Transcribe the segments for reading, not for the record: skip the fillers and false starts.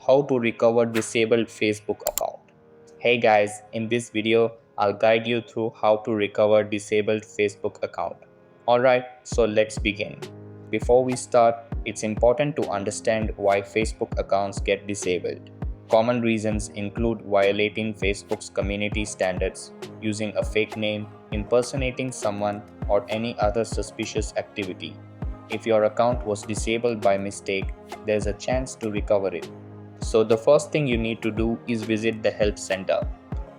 How to recover disabled Facebook account. Hey guys, in this video, I'll guide you through how to recover disabled Facebook account. Alright, so let's begin. Before we start, it's important to understand why Facebook accounts get disabled. Common reasons include violating Facebook's community standards, using a fake name, impersonating someone, or any other suspicious activity. If your account was disabled by mistake, there's a chance to recover it. So the first thing you need to do is visit the help center.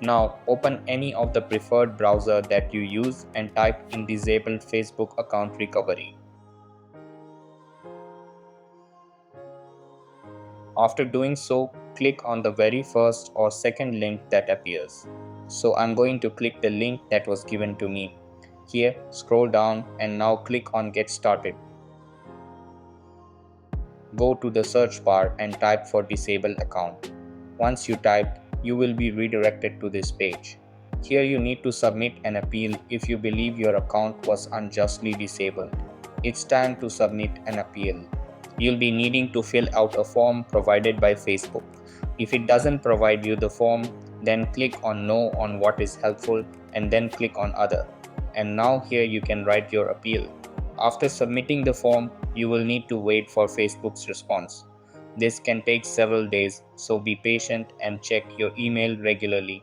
Now open any of the preferred browser that you use and type in disabled Facebook account recovery. After doing so, click on the very first or second link that appears. So I'm going to click the link that was given to me. Here, scroll down and now click on Get Started. Go to the search bar and type for disabled account. Once you type, you will be redirected to this page. Here you need to submit an appeal if you believe your account was unjustly disabled. It's time to submit an appeal. You'll be needing to fill out a form provided by Facebook. If it doesn't provide you the form, then click on No on what is helpful and then click on Other. And now here you can write your appeal. After submitting the form, you will need to wait for Facebook's response. This can take several days, so be patient and check your email regularly.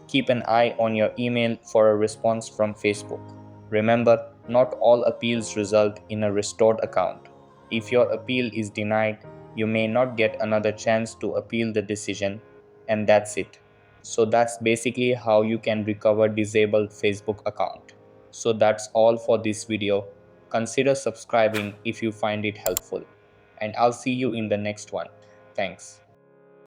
Keep an eye on your email for a response from Facebook. Remember, not all appeals result in a restored account. If your appeal is denied, you may not get another chance to appeal the decision, and that's it. So that's basically how you can recover disabled Facebook account. So that's all for this video. Consider subscribing if you find it helpful, and I'll see you in the next one. Thanks.